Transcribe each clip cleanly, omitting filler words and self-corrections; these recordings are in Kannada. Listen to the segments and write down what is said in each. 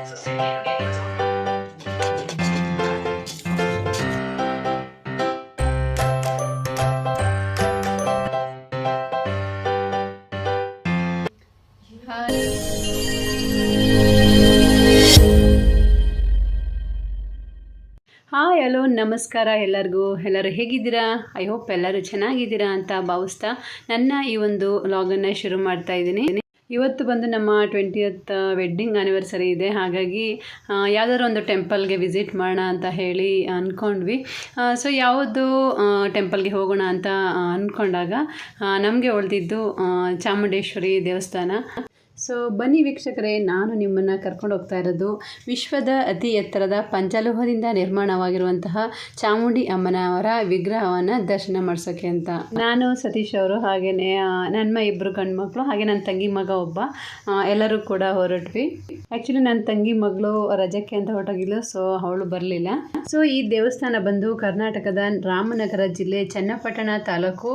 ಹಾಯ್ ಹಲೋ ನಮಸ್ಕಾರ ಎಲ್ಲರೂ ಹೇಗಿದ್ದೀರಾ? ಐ ಹೋಪ್ ಎಲ್ಲರೂ ಚೆನ್ನಾಗಿದ್ದೀರಾ ಅಂತ ಭಾವಿಸ್ತಾ ನನ್ನ ಈ ಒಂದು ವ್ಲಾಗನ್ನು ಶುರು ಮಾಡ್ತಾ ಇದ್ದೀನಿ. ಇವತ್ತು ಬಂದು ನಮ್ಮ 20th ವೆಡ್ಡಿಂಗ್ ಆ್ಯನಿವರ್ಸರಿ ಇದೆ. ಹಾಗಾಗಿ ಯಾವುದಾದ್ರು ಒಂದು ಟೆಂಪಲ್ಗೆ ವಿಸಿಟ್ ಮಾಡೋಣ ಅಂತ ಹೇಳಿ ಅಂದ್ಕೊಂಡ್ವಿ. ಸೊ ಯಾವುದು ಟೆಂಪಲ್ಗೆ ಹೋಗೋಣ ಅಂತ ಅಂದ್ಕೊಂಡಾಗ ನಮಗೆ ಉಳಿದಿದ್ದು ಚಾಮುಂಡೇಶ್ವರಿ ದೇವಸ್ಥಾನ. ಸೊ ಬನ್ನಿ ವೀಕ್ಷಕರೇ, ನಾನು ನಿಮ್ಮನ್ನು ಕರ್ಕೊಂಡು ಹೋಗ್ತಾ ಇರೋದು ವಿಶ್ವದ ಅತಿ ಎತ್ತರದ ಪಂಚಲೋಹದಿಂದ ನಿರ್ಮಾಣವಾಗಿರುವಂತಹ ಚಾಮುಂಡಿ ಅಮ್ಮನವರ ವಿಗ್ರಹವನ್ನು ದರ್ಶನ ಮಾಡಿಸೋಕ್ಕೆ ಅಂತ ನಾನು, ಸತೀಶ್ ಅವರು, ಹಾಗೆಯೇ ನನ್ನ ಇಬ್ಬರು ಗಂಡು ಮಕ್ಕಳು, ಹಾಗೆ ನನ್ನ ತಂಗಿ ಮಗ ಒಬ್ಬ, ಎಲ್ಲರೂ ಕೂಡ ಹೊರಟ್ವಿ. ಆ್ಯಕ್ಚುಲಿ ನನ್ನ ತಂಗಿ ಮಗಳು ರಜಕ್ಕೆ ಅಂತ ಹೊರಟೋಗಿದ್ಲು, ಸೊ ಅವಳು ಬರಲಿಲ್ಲ. ಸೊ ಈ ದೇವಸ್ಥಾನ ಬಂದು ಕರ್ನಾಟಕದ ರಾಮನಗರ ಜಿಲ್ಲೆ ಚನ್ನಪಟ್ಟಣ ತಾಲೂಕು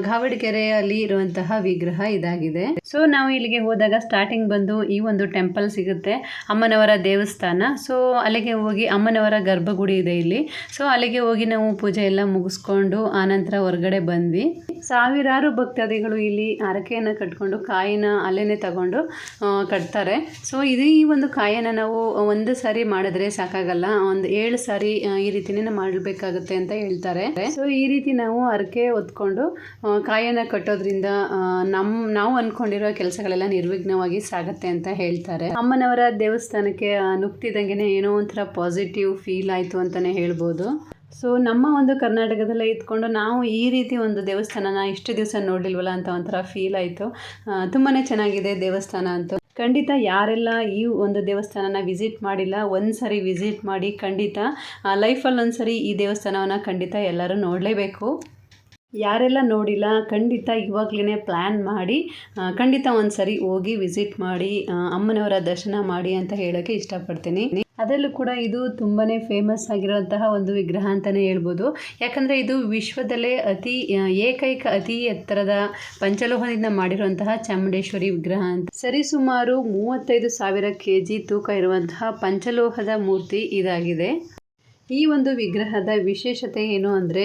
ಗಾವಡಗೆರೆಯಲ್ಲಿ ಇರುವಂತಹ ವಿಗ್ರಹ ಇದಾಗಿದೆ. ಸೊ ನಾವು ಇಲ್ಲಿಗೆ ಹೋದಾಗ ಸ್ಟಾರ್ಟಿಂಗ್ ಬಂದು ಈ ಒಂದು ಟೆಂಪಲ್ ಸಿಗುತ್ತೆ, ಅಮ್ಮನವರ ದೇವಸ್ಥಾನ. ಸೊ ಅಲ್ಲಿಗೆ ಹೋಗಿ ಅಮ್ಮನವರ ಗರ್ಭಗುಡಿ ಇದೆ ಇಲ್ಲಿ. ಸೊ ಅಲ್ಲಿಗೆ ಹೋಗಿ ನಾವು ಪೂಜೆ ಎಲ್ಲ ಮುಗಿಸ್ಕೊಂಡು ಆನಂತರ ಹೊರಗಡೆ ಬಂದ್ವಿ. ಸಾವಿರಾರು ಭಕ್ತಾದಿಗಳು ಇಲ್ಲಿ ಹರಕೆಯನ್ನು ಕಟ್ಕೊಂಡು ಕಾಯಿನ ಅಲ್ಲೇನೆ ತಗೊಂಡು ಕಟ್ತಾರೆ. ಸೊ ಈ ಒಂದು ಕಾಯನ್ನು ನಾವು ಒಂದು ಸಾರಿ ಮಾಡಿದ್ರೆ ಸಾಕಾಗಲ್ಲ, ಒಂದು 7 ಸಾರಿ ಈ ರೀತಿನೇ ಮಾಡಬೇಕಾಗುತ್ತೆ ಅಂತ ಹೇಳ್ತಾರೆ. ಸೊ ಈ ರೀತಿ ನಾವು ಹರಕೆ ಹೊತ್ಕೊಂಡು ಕಾಯನ್ನು ಕಟ್ಟೋದ್ರಿಂದ ನಾವು ಅಂದ್ಕೊಂಡಿರೋ ಕೆಲಸಗಳೆಲ್ಲ ನಿರ್ವಿಘ್ನವಾಗಿ ಸಾಗುತ್ತೆ ಅಂತ ಹೇಳ್ತಾರೆ. ಅಮ್ಮನವರ ದೇವಸ್ಥಾನಕ್ಕೆ ನುಗ್ತಿದ್ದಂಗೆ ಏನೋ ಒಂಥರ ಪಾಸಿಟಿವ್ ಫೀಲ್ ಆಯಿತು ಅಂತಲೇ ಹೇಳ್ಬೋದು. ಸೊ ನಮ್ಮ ಒಂದು ಕರ್ನಾಟಕದಲ್ಲೇ ಇದ್ಕೊಂಡು ನಾವು ಈ ರೀತಿ ಒಂದು ದೇವಸ್ಥಾನನ ಇಷ್ಟು ದಿವಸ ನೋಡಿಲ್ವಲ್ಲ ಅಂತ ಒಂಥರ ಫೀಲ್ ಆಯಿತು. ತುಂಬಾ ಚೆನ್ನಾಗಿದೆ ದೇವಸ್ಥಾನ ಅಂತೂ. ಖಂಡಿತ ಯಾರೆಲ್ಲ ಈ ಒಂದು ದೇವಸ್ಥಾನನ ವಿಸಿಟ್ ಮಾಡಿಲ್ಲ, ಒಂದು ಸರಿ ವಿಸಿಟ್ ಮಾಡಿ. ಖಂಡಿತ ಲೈಫಲ್ಲಿ ಒಂದು ಸರಿ ಈ ದೇವಸ್ಥಾನವನ್ನು ಖಂಡಿತ ಎಲ್ಲರೂ ನೋಡಲೇಬೇಕು. ಯಾರೆಲ್ಲ ನೋಡಿಲ್ಲ ಖಂಡಿತ ಇವಾಗಲೇ ಪ್ಲ್ಯಾನ್ ಮಾಡಿ ಖಂಡಿತ ಒಂದು ಸರಿ ಹೋಗಿ ವಿಸಿಟ್ ಮಾಡಿ ಅಮ್ಮನವರ ದರ್ಶನ ಮಾಡಿ ಅಂತ ಹೇಳೋಕ್ಕೆ ಇಷ್ಟಪಡ್ತೀನಿ. ಅದರಲ್ಲೂ ಕೂಡ ಇದು ತುಂಬಾ ಫೇಮಸ್ ಆಗಿರುವಂತಹ ಒಂದು ವಿಗ್ರಹ ಅಂತಲೇ ಹೇಳ್ಬೋದು. ಯಾಕಂದರೆ ಇದು ವಿಶ್ವದಲ್ಲೇ ಏಕೈಕ ಅತಿ ಎತ್ತರದ ಪಂಚಲೋಹದಿಂದ ಮಾಡಿರುವಂತಹ ಚಾಮುಂಡೇಶ್ವರಿ ವಿಗ್ರಹ ಅಂತ. ಸರಿಸುಮಾರು 35,000 kg ತೂಕ ಇರುವಂತಹ ಪಂಚಲೋಹದ ಮೂರ್ತಿ ಇದಾಗಿದೆ. ಈ ಒಂದು ವಿಗ್ರಹದ ವಿಶೇಷತೆ ಏನು ಅಂದರೆ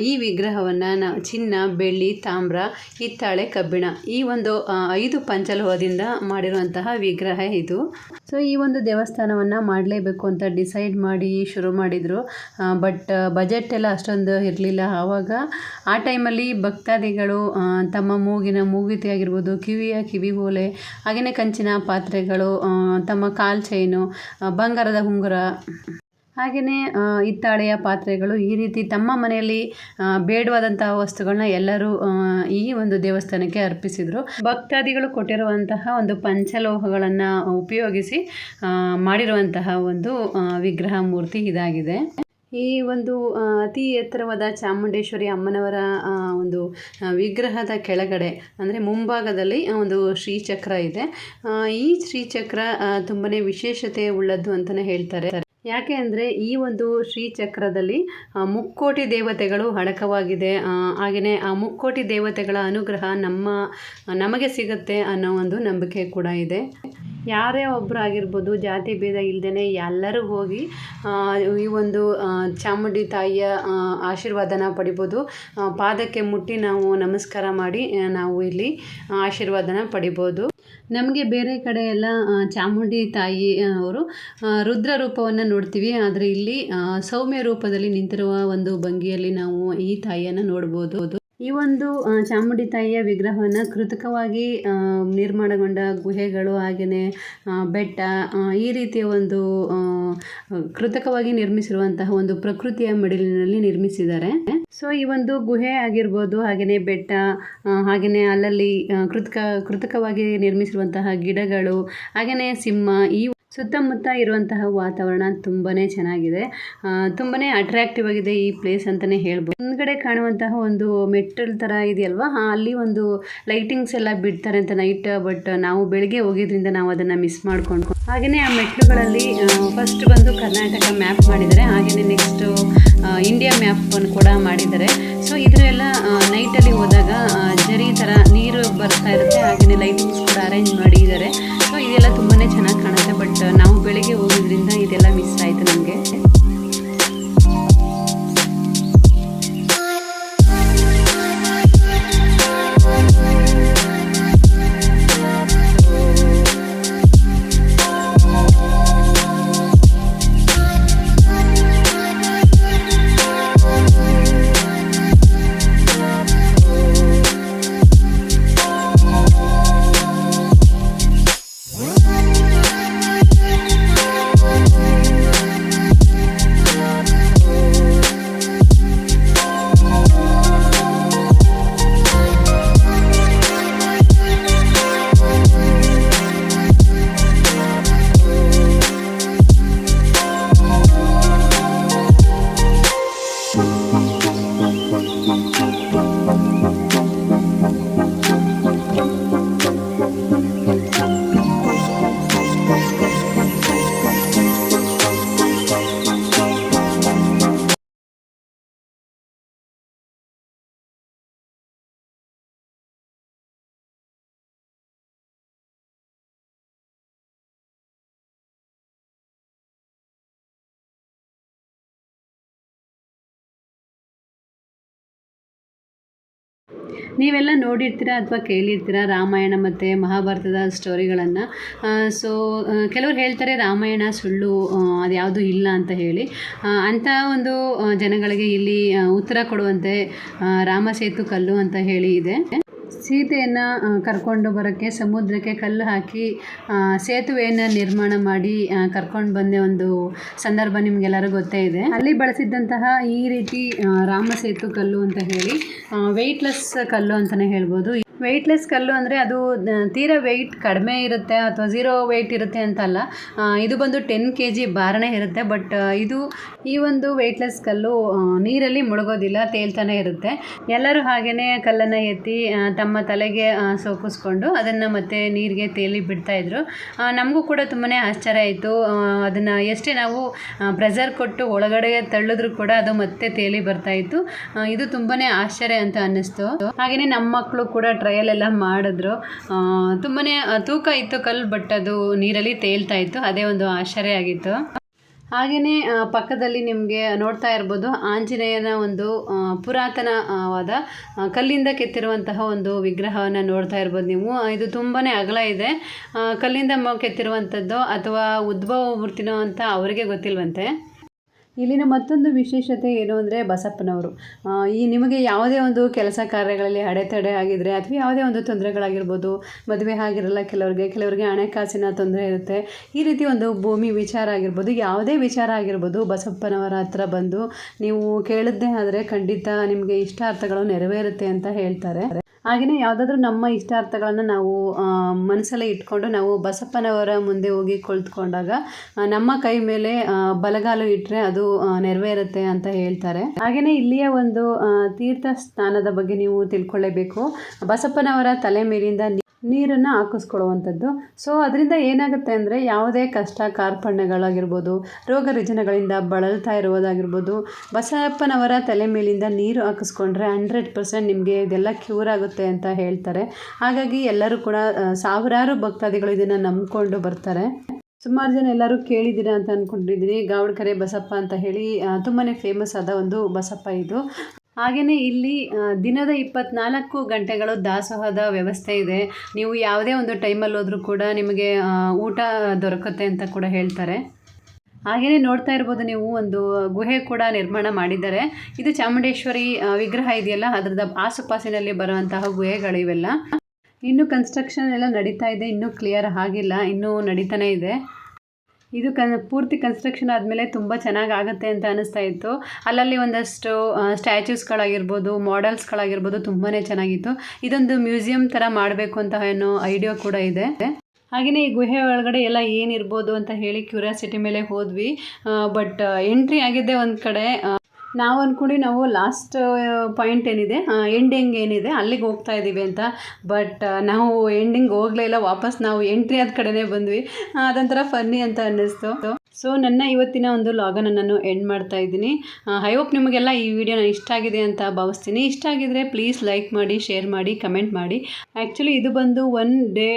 ಈ ವಿಗ್ರಹವನ್ನು ಚಿನ್ನ, ಬೆಳ್ಳಿ, ತಾಮ್ರ, ಹಿತ್ತಾಳೆ, ಕಬ್ಬಿಣ ಈ ಒಂದು 5 ಪಂಚಲೋಹದಿಂದ ಮಾಡಿರುವಂತಹ ವಿಗ್ರಹ ಇದು. ಸೊ ಈ ಒಂದು ದೇವಸ್ಥಾನವನ್ನು ಮಾಡಲೇಬೇಕು ಅಂತ ಡಿಸೈಡ್ ಮಾಡಿ ಶುರು ಮಾಡಿದರು. ಬಟ್ ಬಜೆಟ್ ಎಲ್ಲ ಅಷ್ಟೊಂದು ಇರಲಿಲ್ಲ. ಆವಾಗ ಆ ಟೈಮಲ್ಲಿ ಭಕ್ತಾದಿಗಳು ತಮ್ಮ ಮೂಗಿತಿ ಆಗಿರ್ಬೋದು, ಕಿವಿ ಓಲೆ, ಹಾಗೆಯೇ ಕಂಚಿನ ಪಾತ್ರೆಗಳು, ತಮ್ಮ ಕಾಲ್ ಚೈನು, ಬಂಗಾರದ ಉಂಗುರ, ಹಾಗೆಯೇ ಹಿತ್ತಾಳೆಯ ಪಾತ್ರೆಗಳು, ಈ ರೀತಿ ತಮ್ಮ ಮನೆಯಲ್ಲಿ ಬೇಡವಾದಂತಹ ವಸ್ತುಗಳನ್ನ ಎಲ್ಲರೂ ಈ ಒಂದು ದೇವಸ್ಥಾನಕ್ಕೆ ಅರ್ಪಿಸಿದರು. ಭಕ್ತಾದಿಗಳು ಕೊಟ್ಟಿರುವಂತಹ ಒಂದು ಪಂಚಲೋಹಗಳನ್ನು ಉಪಯೋಗಿಸಿ ಮಾಡಿರುವಂತಹ ಒಂದು ವಿಗ್ರಹ ಮೂರ್ತಿ ಇದಾಗಿದೆ. ಈ ಒಂದು ಅತಿ ಎತ್ತರವಾದ ಚಾಮುಂಡೇಶ್ವರಿ ಅಮ್ಮನವರ ಒಂದು ವಿಗ್ರಹದ ಕೆಳಗಡೆ ಅಂದರೆ ಮುಂಭಾಗದಲ್ಲಿ ಒಂದು ಶ್ರೀಚಕ್ರ ಇದೆ. ಈ ಶ್ರೀಚಕ್ರ ತುಂಬಾ ವಿಶೇಷತೆ ಉಳ್ಳದ್ದು ಅಂತಲೇ ಹೇಳ್ತಾರೆ. ಯಾಕೆ ಅಂದರೆ ಈ ಒಂದು ಶ್ರೀಚಕ್ರದಲ್ಲಿ 3,000,000 ದೇವತೆಗಳು ಅಡಕವಾಗಿದೆ. ಹಾಗೆಯೇ ಆ 3,000,000 ದೇವತೆಗಳ ಅನುಗ್ರಹ ನಮಗೆ ಸಿಗುತ್ತೆ ಅನ್ನೋ ಒಂದು ನಂಬಿಕೆ ಕೂಡ ಇದೆ. ಯಾರೇ ಒಬ್ಬರು ಆಗಿರ್ಬೋದು, ಜಾತಿ ಭೇದ ಇಲ್ಲದೇ ಎಲ್ಲರೂ ಹೋಗಿ ಈ ಒಂದು ಚಾಮುಂಡಿ ತಾಯಿಯ ಆಶೀರ್ವಾದನ ಪಡಿಬೋದು. ಪಾದಕ್ಕೆ ಮುಟ್ಟಿ ನಾವು ನಮಸ್ಕಾರ ಮಾಡಿ ನಾವು ಇಲ್ಲಿ ಆಶೀರ್ವಾದನ ಪಡಿಬೋದು. ನಮಗೆ ಬೇರೆ ಕಡೆ ಎಲ್ಲ ಚಾಮುಂಡಿ ತಾಯಿ ಅವರು ರುದ್ರ ರೂಪವನ್ನು ನೋಡ್ತೀವಿ, ಆದರೆ ಇಲ್ಲಿ ಸೌಮ್ಯ ರೂಪದಲ್ಲಿ ನಿಂತಿರುವ ಒಂದು ಭಂಗಿಯಲ್ಲಿ ನಾವು ಈ ತಾಯಿಯನ್ನು ನೋಡ್ಬೋದು. ಈ ಒಂದು ಚಾಮುಂಡಿ ತಾಯಿಯ ವಿಗ್ರಹವನ್ನು ಕೃತಕವಾಗಿ ನಿರ್ಮಾಣಗೊಂಡ ಗುಹೆಗಳು, ಹಾಗೆಯೇ ಬೆಟ್ಟ, ಈ ರೀತಿಯ ಒಂದು ಕೃತಕವಾಗಿ ನಿರ್ಮಿಸಿರುವಂತಹ ಒಂದು ಪ್ರಕೃತಿಯ ಮಡಿಲಿನಲ್ಲಿ ನಿರ್ಮಿಸಿದ್ದಾರೆ. ಸೊ ಈ ಒಂದು ಗುಹೆ ಆಗಿರ್ಬೋದು, ಹಾಗೆಯೇ ಬೆಟ್ಟ, ಹಾಗೆಯೇ ಅಲ್ಲಲ್ಲಿ ಕೃತಕವಾಗಿ ನಿರ್ಮಿಸಿರುವಂತಹ ಗಿಡಗಳು, ಹಾಗೆಯೇ ಸಿಂಹ, ಈ ಸುತ್ತಮುತ್ತ ಇರುವಂತಹ ವಾತಾವರಣ ತುಂಬಾ ಚೆನ್ನಾಗಿದೆ. ತುಂಬಾ ಅಟ್ರಾಕ್ಟಿವ್ ಆಗಿದೆ ಈ ಪ್ಲೇಸ್ ಅಂತಲೇ ಹೇಳ್ಬೋದು. ಹಿಂದ್ಗಡೆ ಕಾಣುವಂತಹ ಒಂದು ಮೆಟ್ಟಲ್ ಥರ ಇದೆಯಲ್ವಾ, ಅಲ್ಲಿ ಒಂದು ಲೈಟಿಂಗ್ಸ್ ಎಲ್ಲ ಬಿಡ್ತಾರೆ ಅಂತ ನೈಟ್. ಬಟ್ ನಾವು ಬೆಳಗ್ಗೆ ಹೋಗಿದ್ರಿಂದ ನಾವು ಅದನ್ನು ಮಿಸ್ ಮಾಡಿಕೊಂಡು. ಹಾಗೆಯೇ ಆ ಮೆಟ್ಲುಗಳಲ್ಲಿ ಫಸ್ಟ್ ಬಂದು ಕರ್ನಾಟಕ ಮ್ಯಾಪ್ ಮಾಡಿದ್ದಾರೆ, ಹಾಗೆಯೇ ನೆಕ್ಸ್ಟು ಇಂಡಿಯಾ ಮ್ಯಾಪನ್ನು ಕೂಡ ಮಾಡಿದ್ದಾರೆ. ಸೊ ಇದರೆಲ್ಲ ನೈಟಲ್ಲಿ ಹೋದಾಗ ಜರಿ ಥರ ನೀರು ಬರ್ತಾ ಇರುತ್ತೆ, ಹಾಗೆಯೇ ಲೈಟಿಂಗ್ಸ್ ಕೂಡ ಅರೇಂಜ್ ಮಾಡಿದ್ದಾರೆ. ಸೊ ಇದೆಲ್ಲ ತುಂಬಾ ಚೆನ್ನಾಗಿ ಕಾಣುತ್ತೆ. ಬಟ್ ನಾವು ಮಿಸ್ ಆಯಿತು ನಮಗೆ. ನೀವೆಲ್ಲ ನೋಡಿರ್ತೀರ ಅಥವಾ ಕೇಳಿರ್ತೀರ ರಾಮಾಯಣ ಮತ್ತು ಮಹಾಭಾರತದ ಸ್ಟೋರಿಗಳನ್ನು. ಸೊ ಕೆಲವರು ಹೇಳ್ತಾರೆ ರಾಮಾಯಣ ಸುಳ್ಳು, ಅದು ಯಾವುದೂ ಇಲ್ಲ ಅಂತ ಹೇಳಿ. ಅಂಥ ಒಂದು ಜನಗಳಿಗೆ ಇಲ್ಲಿ ಉತ್ತರ ಕೊಡುವಂತೆ ರಾಮಸೇತು ಕಲ್ಲು ಅಂತ ಹೇಳಿ ಇದೆ. ಸೀತೆಯನ್ನು ಕರ್ಕೊಂಡು ಬರೋಕ್ಕೆ ಸಮುದ್ರಕ್ಕೆ ಕಲ್ಲು ಹಾಕಿ ಸೇತುವೆಯನ್ನು ನಿರ್ಮಾಣ ಮಾಡಿ ಕರ್ಕೊಂಡು ಬಂದ ಒಂದು ಸಂದರ್ಭ ನಿಮಗೆಲ್ಲರೂ ಗೊತ್ತೇ ಇದೆ. ಅಲ್ಲಿ ಬಳಸಿದ್ದಂತಹ ಈ ರೀತಿ ರಾಮಸೇತು ಕಲ್ಲು ಅಂತ ಹೇಳಿ ವೆಯ್ಟ್ಲೆಸ್ ಕಲ್ಲು ಅಂತಲೇ ಹೇಳ್ಬೋದು. ವೆಯ್ಟ್ಲೆಸ್ ಕಲ್ಲು ಅಂದರೆ ಅದು ತೀರಾ ವೆಯ್ಟ್ ಕಡಿಮೆ ಇರುತ್ತೆ ಅಥವಾ 0 ವೆಯ್ಟ್ ಇರುತ್ತೆ ಅಂತಲ್ಲ. ಇದು ಬಂದು 10 kg ಭಾರನೇ ಇರುತ್ತೆ. ಬಟ್ ಈ ಒಂದು ವೆಯ್ಟ್ಲೆಸ್ ಕಲ್ಲು ನೀರಲ್ಲಿ ಮುಳುಗೋದಿಲ್ಲ, ತೇಲ್ತಾನೆ ಇರುತ್ತೆ. ಎಲ್ಲರೂ ಹಾಗೆಯೇ ಕಲ್ಲನ್ನು ಎತ್ತಿ ತಮ್ಮ ತಲೆಗೆ ಸೋಕಿಸ್ಕೊಂಡು ಅದನ್ನು ಮತ್ತೆ ನೀರಿಗೆ ತೇಲಿ ಬಿಡ್ತಾಯಿದ್ರು. ನಮಗೂ ಕೂಡ ತುಂಬಾ ಆಶ್ಚರ್ಯ ಆಯಿತು. ಅದನ್ನು ಎಷ್ಟೇ ನಾವು ಪ್ರೆಷರ್ ಕೊಟ್ಟು ಒಳಗಡೆ ತಳ್ಳಿದ್ರು ಕೂಡ ಅದು ಮತ್ತೆ ತೇಲಿ ಬರ್ತಾಯಿತ್ತು. ಇದು ತುಂಬಾ ಆಶ್ಚರ್ಯ ಅಂತ ಅನ್ನಿಸ್ತು. ಹಾಗೆಯೇ ನಮ್ಮ ಮಕ್ಕಳು ಕೂಡ ಟ್ರಯಲ್ ಎಲ್ಲ ಮಾಡಿದ್ರು. ತುಂಬಾ ತೂಕ ಇತ್ತು ಕಲ್ಲು, ಬಟ್ ಅದು ನೀರಲ್ಲಿ ತೇಲ್ತಾ ಇತ್ತು. ಅದೇ ಒಂದು ಆಶ್ಚರ್ಯ ಆಗಿತ್ತು. ಹಾಗೆಯೇ ಪಕ್ಕದಲ್ಲಿ ನಿಮಗೆ ನೋಡ್ತಾ ಇರ್ಬೋದು ಆಂಜನೇಯನ ಒಂದು ಪುರಾತನವಾದ ಕಲ್ಲಿಂದ ಕೆತ್ತಿರುವಂತಹ ಒಂದು ವಿಗ್ರಹವನ್ನು ನೋಡ್ತಾ ಇರ್ಬೋದು ನೀವು. ಇದು ತುಂಬಾ ಅಗಲ ಇದೆ. ಕಲ್ಲಿಂದ ಕೆತ್ತಿರುವಂಥದ್ದು ಅಥವಾ ಉದ್ಭವ ಮೂರ್ತಿನೋ ಅಂತ ಅವರಿಗೆ ಗೊತ್ತಿಲ್ವಂತೆ. ಇಲ್ಲಿನ ಮತ್ತೊಂದು ವಿಶೇಷತೆ ಏನು ಅಂದರೆ ಬಸಪ್ಪನವರು. ನಿಮಗೆ ಯಾವುದೇ ಒಂದು ಕೆಲಸ ಕಾರ್ಯಗಳಲ್ಲಿ ಅಡೆತಡೆ ಆಗಿದ್ದರೆ ಅಥವಾ ಯಾವುದೇ ಒಂದು ತೊಂದರೆಗಳಾಗಿರ್ಬೋದು, ಮದುವೆ ಆಗಿರಲ್ಲ ಕೆಲವರಿಗೆ ಹಣಕಾಸಿನ ತೊಂದರೆ ಇರುತ್ತೆ. ಈ ರೀತಿ ಒಂದು ಭೂಮಿ ವಿಚಾರ ಆಗಿರ್ಬೋದು, ಯಾವುದೇ ವಿಚಾರ ಆಗಿರ್ಬೋದು, ಬಸಪ್ಪನವರ ಹತ್ರ ಬಂದು ನೀವು ಕೇಳಿದ್ದೇ ಆದರೆ ಖಂಡಿತ ನಿಮಗೆ ಇಷ್ಟಾರ್ಥಗಳು ನೆರವೇರುತ್ತೆ ಅಂತ ಹೇಳ್ತಾರೆ. ಹಾಗೆಯೇ ಯಾವುದಾದ್ರೂ ನಮ್ಮ ಇಷ್ಟಾರ್ಥಗಳನ್ನು ನಾವು ಮನಸ್ಸಲ್ಲೇ ಇಟ್ಕೊಂಡು ನಾವು ಬಸಪ್ಪನವರ ಮುಂದೆ ಹೋಗಿ ಕುಳಿತುಕೊಂಡಾಗ ನಮ್ಮ ಕೈ ಮೇಲೆ ಬಲಗಾಲು ಇಟ್ಟರೆ ಅದು ನೆರವೇರುತ್ತೆ ಅಂತ ಹೇಳ್ತಾರೆ. ಹಾಗೆಯೇ ಇಲ್ಲಿಯ ಒಂದು ತೀರ್ಥ ಸ್ನಾನದ ಬಗ್ಗೆ ನೀವು ತಿಳ್ಕೊಳ್ಳೇಬೇಕು. ಬಸಪ್ಪನವರ ತಲೆ ಮೇಲಿಂದ ನೀರನ್ನು ಹಾಕಿಸ್ಕೊಳ್ಳುವಂಥದ್ದು. ಸೊ ಅದರಿಂದ ಏನಾಗುತ್ತೆ ಅಂದರೆ ಯಾವುದೇ ಕಷ್ಟ ಕಾರ್ಪಣ್ಯಗಳಾಗಿರ್ಬೋದು, ರೋಗ ರುಜಿನಗಳಿಂದ ಬಳಲ್ತಾ ಇರುವುದಾಗಿರ್ಬೋದು, ಬಸಪ್ಪನವರ ತಲೆ ಮೇಲಿಂದ ನೀರು ಹಾಕಿಸ್ಕೊಂಡ್ರೆ 100% ನಿಮಗೆ ಇದೆಲ್ಲ ಕ್ಯೂರ್ ಆಗುತ್ತೆ ಅಂತ ಹೇಳ್ತಾರೆ. ಹಾಗಾಗಿ ಎಲ್ಲರೂ ಕೂಡ ಸಾವಿರಾರು ಭಕ್ತಾದಿಗಳು ಇದನ್ನು ನಂಬಿಕೊಂಡು ಬರ್ತಾರೆ. ಸುಮಾರು ಜನ ಎಲ್ಲರೂ ಕೇಳಿದ್ದೀರಾ ಅಂತ ಅಂದ್ಕೊಂಡಿದ್ದೀನಿ. ಗಾವಡ್ಕೆರೆ ಬಸಪ್ಪ ಅಂತ ಹೇಳಿ ತುಂಬಾ ಫೇಮಸ್ ಆದ ಒಂದು ಬಸಪ್ಪ ಇದು. ಹಾಗೆಯೇ ಇಲ್ಲಿ ದಿನದ 24 ಗಂಟೆಗಳು ದಾಸೋಹದ ವ್ಯವಸ್ಥೆ ಇದೆ. ನೀವು ಯಾವುದೇ ಒಂದು ಟೈಮಲ್ಲಿ ಹೋದರೂ ಕೂಡ ನಿಮಗೆ ಊಟ ದೊರಕುತ್ತೆ ಅಂತ ಕೂಡ ಹೇಳ್ತಾರೆ. ಹಾಗೆಯೇ ನೋಡ್ತಾ ಇರ್ಬೋದು ನೀವು ಒಂದು ಗುಹೆ ಕೂಡ ನಿರ್ಮಾಣ ಮಾಡಿದ್ದಾರೆ. ಇದು ಚಾಮುಂಡೇಶ್ವರಿ ವಿಗ್ರಹ ಇದೆಯಲ್ಲ, ಅದರದ ಆಸುಪಾಸಿನಲ್ಲಿ ಬರುವಂತಹ ಗುಹೆಗಳು ಇವೆಲ್ಲ. ಇನ್ನೂ ಕನ್ಸ್ಟ್ರಕ್ಷನ್ ಎಲ್ಲ ನಡೀತಾ ಇದೆ, ಇನ್ನೂ ಕ್ಲಿಯರ್ ಆಗಿಲ್ಲ, ಇನ್ನೂ ನಡೀತಾನೆ ಇದೆ. ಇದು ಪೂರ್ತಿ ಕನ್ಸ್ಟ್ರಕ್ಷನ್ ಆದಮೇಲೆ ತುಂಬ ಚೆನ್ನಾಗಿ ಆಗುತ್ತೆ ಅಂತ ಅನ್ನಿಸ್ತಾ ಇತ್ತು. ಅಲ್ಲಲ್ಲಿ ಒಂದಷ್ಟು ಸ್ಟ್ಯಾಚ್ಯೂಸ್ಗಳಾಗಿರ್ಬೋದು, ಮಾಡೆಲ್ಸ್ಗಳಾಗಿರ್ಬೋದು ತುಂಬಾ ಚೆನ್ನಾಗಿತ್ತು. ಇದೊಂದು ಮ್ಯೂಸಿಯಂ ಥರ ಮಾಡಬೇಕು ಅಂತ ಏನೋ ಐಡಿಯಾ ಕೂಡ ಇದೆ. ಹಾಗೆಯೇ ಈ ಗುಹೆ ಒಳಗಡೆ ಎಲ್ಲ ಏನಿರ್ಬೋದು ಅಂತ ಹೇಳಿ ಕ್ಯೂರಿಯಾಸಿಟಿ ಮೇಲೆ ಹೋದ್ವಿ. ಬಟ್ ಎಂಟ್ರಿ ಆಗಿದ್ದೆ ಒಂದು ಕಡೆ. ನಾವು ಅಂದ್ಕೊಂಡು ನಾವು ಲಾಸ್ಟ್ ಪಾಯಿಂಟ್ ಏನಿದೆ ಎಂಡಿಂಗ್ ಏನಿದೆ ಅಲ್ಲಿಗೆ ಹೋಗ್ತಾ ಇದ್ದೀವಿ ಅಂತ. ಬಟ್ ನಾವು ಎಂಡಿಂಗ್ ಹೋಗಲೇ ಇಲ್ಲ, ವಾಪಸ್ ನಾವು ಎಂಟ್ರಿ ಆದ ಕಡೆನೇ ಬಂದ್ವಿ. ಅದೊಂಥರ ಫನ್ನಿ ಅಂತ ಅನ್ನಿಸ್ತು. ಸೊ ನನ್ನ ಇವತ್ತಿನ ಒಂದು ಲಾಗನ್ನು ನಾನು ಎಂಡ್ ಮಾಡ್ತಾ ಇದ್ದೀನಿ. ಐ ಹೋಪ್ ನಿಮಗೆಲ್ಲ ಈ ವಿಡಿಯೋನ ಇಷ್ಟ ಆಗಿದೆ ಅಂತ ಭಾವಿಸ್ತೀನಿ. ಇಷ್ಟ ಆಗಿದ್ರೆ ಪ್ಲೀಸ್ ಲೈಕ್ ಮಾಡಿ, ಶೇರ್ ಮಾಡಿ, ಕಮೆಂಟ್ ಮಾಡಿ. ಆ್ಯಕ್ಚುಲಿ ಇದು ಬಂದು 1 ಡೇ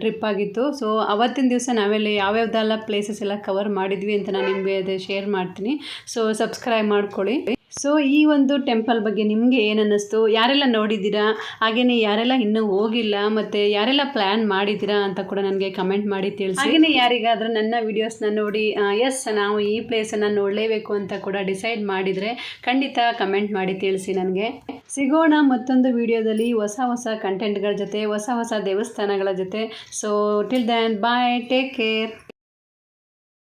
ಟ್ರಿಪ್ ಆಗಿತ್ತು. ಸೊ ಅವತ್ತಿನ ದಿವಸ ನಾವೆಲ್ಲ ಯಾವ್ಯಾವ್ದೆಲ್ಲ ಪ್ಲೇಸಸ್ ಎಲ್ಲ ಕವರ್ ಮಾಡಿದ್ವಿ ಅಂತ ನಾನು ನಿಮಗೆ ಅದೇ ಶೇರ್ ಮಾಡ್ತೀನಿ. ಸೊ ಸಬ್ಸ್ಕ್ರೈಬ್ ಮಾಡ್ಕೊಳ್ಳಿ. ಸೊ ಈ ಒಂದು ಟೆಂಪಲ್ ಬಗ್ಗೆ ನಿಮಗೆ ಏನು ಅನ್ನಿಸ್ತು, ಯಾರೆಲ್ಲ ನೋಡಿದ್ದೀರಾ, ಹಾಗೆಯೇ ಯಾರೆಲ್ಲ ಇನ್ನೂ ಹೋಗಿಲ್ಲ ಮತ್ತು ಯಾರೆಲ್ಲ ಪ್ಲ್ಯಾನ್ ಮಾಡಿದ್ದೀರಾ ಅಂತ ಕೂಡ ನನಗೆ ಕಮೆಂಟ್ ಮಾಡಿ ತಿಳಿಸಿ. ಹಾಗೆಯೇ ಯಾರಿಗಾದರೂ ನನ್ನ ವೀಡಿಯೋಸ್ನ ನೋಡಿ ಎಸ್ ನಾವು ಈ ಪ್ಲೇಸನ್ನು ನೋಡಲೇಬೇಕು ಅಂತ ಕೂಡ ಡಿಸೈಡ್ ಮಾಡಿದರೆ ಖಂಡಿತ ಕಮೆಂಟ್ ಮಾಡಿ ತಿಳಿಸಿ ನನಗೆ. ಸಿಗೋಣ ಮತ್ತೊಂದು ವಿಡಿಯೋದಲ್ಲಿ ಹೊಸ ಕಂಟೆಂಟ್ಗಳ ಜೊತೆ, ಹೊಸ ದೇವಸ್ಥಾನಗಳ ಜೊತೆ. So till then bye, take care.